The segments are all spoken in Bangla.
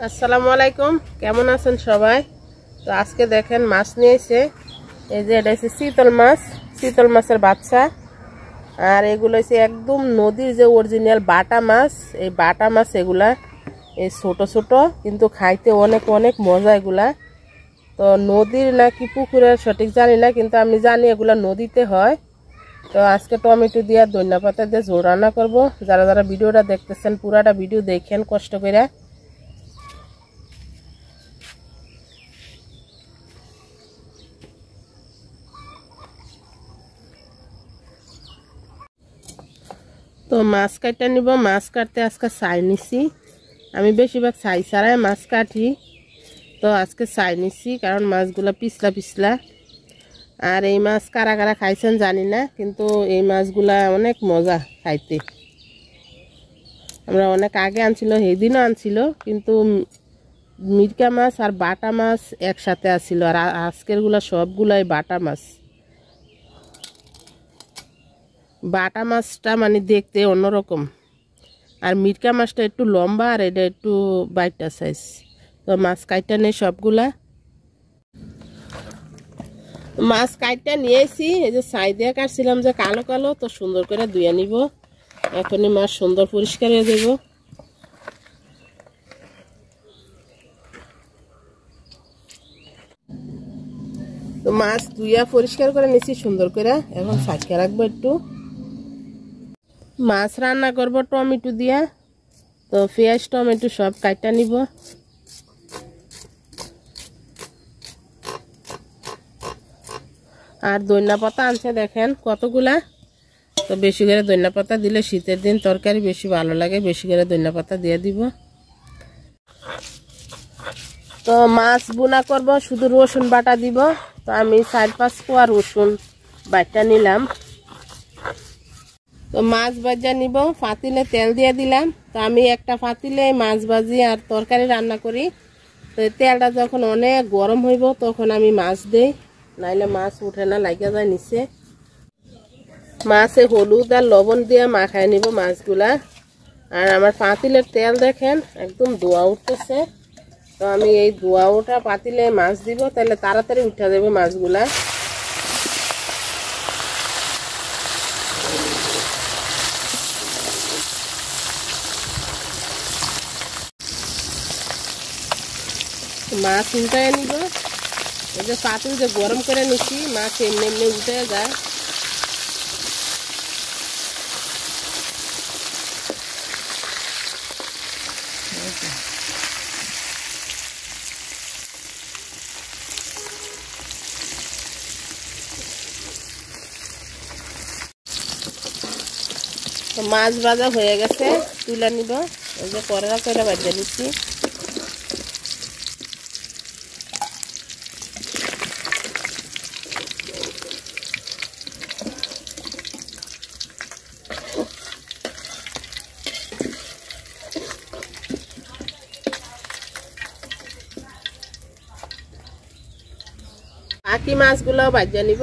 আসসালামু আলাইকুম, কেমন আছেন সবাই? তো আজকে দেখেন মাছ নিয়েছে। এই যে এটা হচ্ছে শীতল মাছের বাচ্চা। আর এগুলো হচ্ছে একদম নদীর যে অরিজিনাল বাটা মাছ। এই বাটা মাছ এগুলা এই ছোট ছোট, কিন্তু খাইতে অনেক অনেক মজা এগুলা। তো নদীর নাকি পুকুরের সঠিক জানি না, কিন্তু আমি জানি এগুলা নদীতে হয়। তো আজকে টমেটো দিয়ে ধনিয়া পাতা দিয়ে ঝোল রান্না করবো। যারা যারা ভিডিওটা দেখতেছেন পুরাটা ভিডিও দেখেন কষ্ট করে। তো মাছ কাটতে নিব। মাছ কাটতে আজকে ছাই নিছি। আমি বেশিরভাগ ছাই ছাড়াই মাছ কাটি। তো আজকে ছাই নিছি কারণ মাছগুলো পিছলা পিছলা। আর এই মাছ কারা কারা খাইছেন জানি না, কিন্তু এই মাছগুলা অনেক মজা খাইতে। আমরা অনেক আগে আনছিল, সেদিনও আনছিল, কিন্তু মিরকা মাছ আর বাটা মাছ একসাথে আসছিল। আর আজকেরগুলা সবগুলাই বাটা মাছ। বাটা মাছটা মানে দেখতে অন্যরকম, আর মিরকা মাছটা একটু লম্বা আর এটা একটু বাইটা সাইজ। তো মাছ কাইটা নেই সবগুলা। মাছ কাইটা নিয়েছি, এই যে ছাই দিয়ে কাটছিলাম যে কালো কালো, তো সুন্দর করে ধুয়ে নিব। এখনই মাছ সুন্দর পরিষ্কার হয়ে দেব। তো মাছ ধুইয়া পরিষ্কার করে নিছি সুন্দর করে। এখন সাইডে রাখবো একটু। মাছ রান্না করব টমেটো দিয়া। তো পেঁয়াজ টমেটো সব কাইটা নিব। আর ধনিয়া পাতা আনছে দেখেন কতগুলা। তো বেশি করে ধনিয়া পাতা দিলে শীতের দিন তরকারি বেশি ভালো লাগে, বেশি করে ধনিয়া পাতা দিয়ে দিব। তো মাছ বুনা করব, শুধু রসুন বাটা দিব। তো আমি 4-5 কোয়া রসুন বাটা নিলাম। তো মাছ ভাজা নিব, পাতিলে তেল দিয়ে দিলাম। তো আমি একটা পাতিলে মাছ ভাজি আর তরকারি রান্না করি। তো তেলটা যখন অনেক গরম হইব তখন আমি মাছ দেই, নাইলে মাছ উঠে না, লাগিয়া যায় নিচে। মাছে হলুদ আর লবণ দিয়ে মাখায় নিব মাছগুলা। আর আমার পাতিলের তেল দেখেন একদম ধোয়া উঠতেছে। তো আমি এই ধোয়া ওঠা পাতিলে মাছ দিব, তাহলে তাড়াতাড়ি উঠা দেবে মাছগুলা। মাছ উল্টায় নিব। এই যে পাতিল যে গরম করে নিচ্ছি, মাছ এমনি এমনি উঠে যায়। তো মাছ ভাজা হয়ে গেছে, তুলে নিব। এই যে কড়া করে ভাজা নিচ্ছি। বাকি মাছগুলো ভাজা নিব।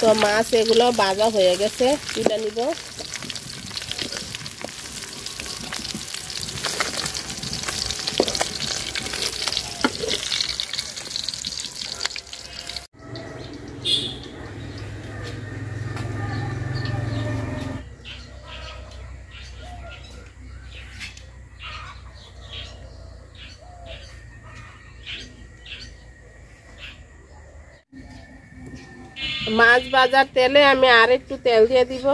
তো মাছ এগুলো ভাজা হয়ে গেছে, তুলে নিব। মাছ ভাজার তেলে আমি আর একটু তেল দিয়ে দিব,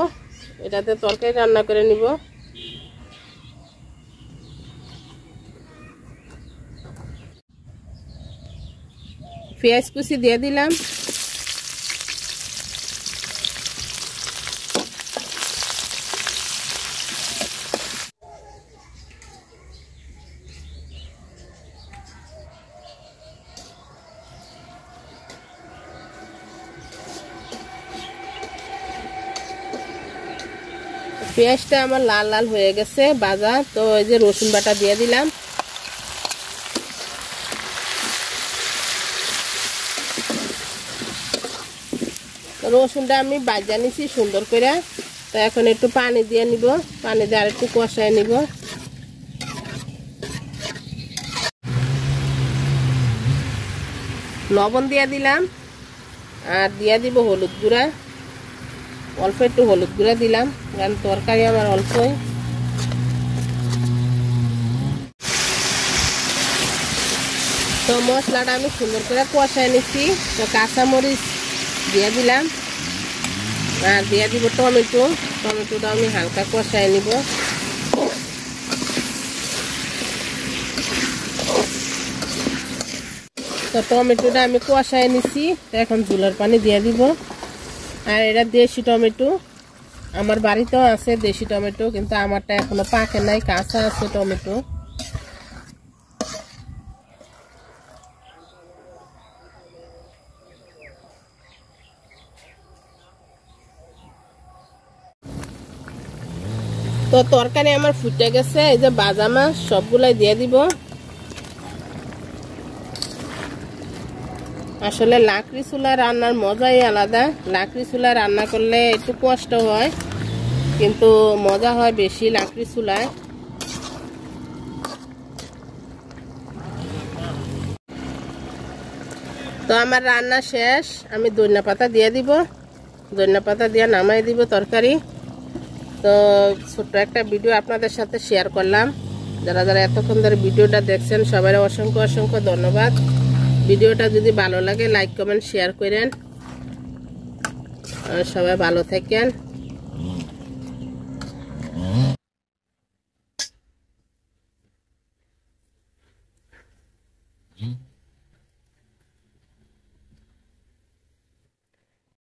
এটাতে তরকারি রান্না করে নিব। পেঁয়াজ কুচি দিয়ে দিলাম। পেঁয়াজটা আমার লাল লাল হয়ে গেছে ভাজা, তো এই যে রসুন বাটা দিয়ে দিলাম। রসুনটা আমি ভাজা নিছি সুন্দর করে, তো এখন একটু পানি দিয়ে নিব, পানি দিয়ে আর একটু কষায় নিব। লবণ দিয়ে দিলাম আর দিয়ে দিব হলুদ গুঁড়া, অল্প একটু হলুদ গুঁড়া দিলাম কারণ তরকারি আমার অল্পই। তো মশলাটা আমি সুন্দর করে কষায় নিচ্ছি। তো কাঁচামরিচ দিয়ে দিলাম আর দিয়ে দিব টমেটো, টমেটোটা আমি হালকা কষায় নিব। তো টমেটোটা আমি কষায় নিচ্ছি, তো এখন ঝোলের পানি দিয়ে দিব। আর এটা দেশি টমেটো, আমার বাড়িতেও আছে দেশি টমেটো, কিন্তু আমারটা এখনো পাকে নাই, কাঁচা আছে টমেটো। তো তরকারি আমার ফুটে গেছে, এই যে ভাজা মাছ সবগুলাই দিয়ে দিব। আসলে লাকড়ি চুলা রান্নার মজাই আলাদা। লাকড়ি চুলা রান্না করলে একটু কষ্ট হয়, কিন্তু মজা হয় বেশি লাকড়ি চুলায়। তো আমার রান্না শেষ, আমি ধনিয়া পাতা দিয়ে দিব, ধনিয়া পাতা দিয়ে নামাই দিব তরকারি। তো ছোট্ট একটা ভিডিও আপনাদের সাথে শেয়ার করলাম। যারা যারা এতক্ষণ ধরে ভিডিওটা দেখছেন সবাই অসংখ্য অসংখ্য ধন্যবাদ। ভিডিওটা যদি ভালো লাগে লাইক কমেন্ট শেয়ার করেন। সবাই ভালো থাকেন।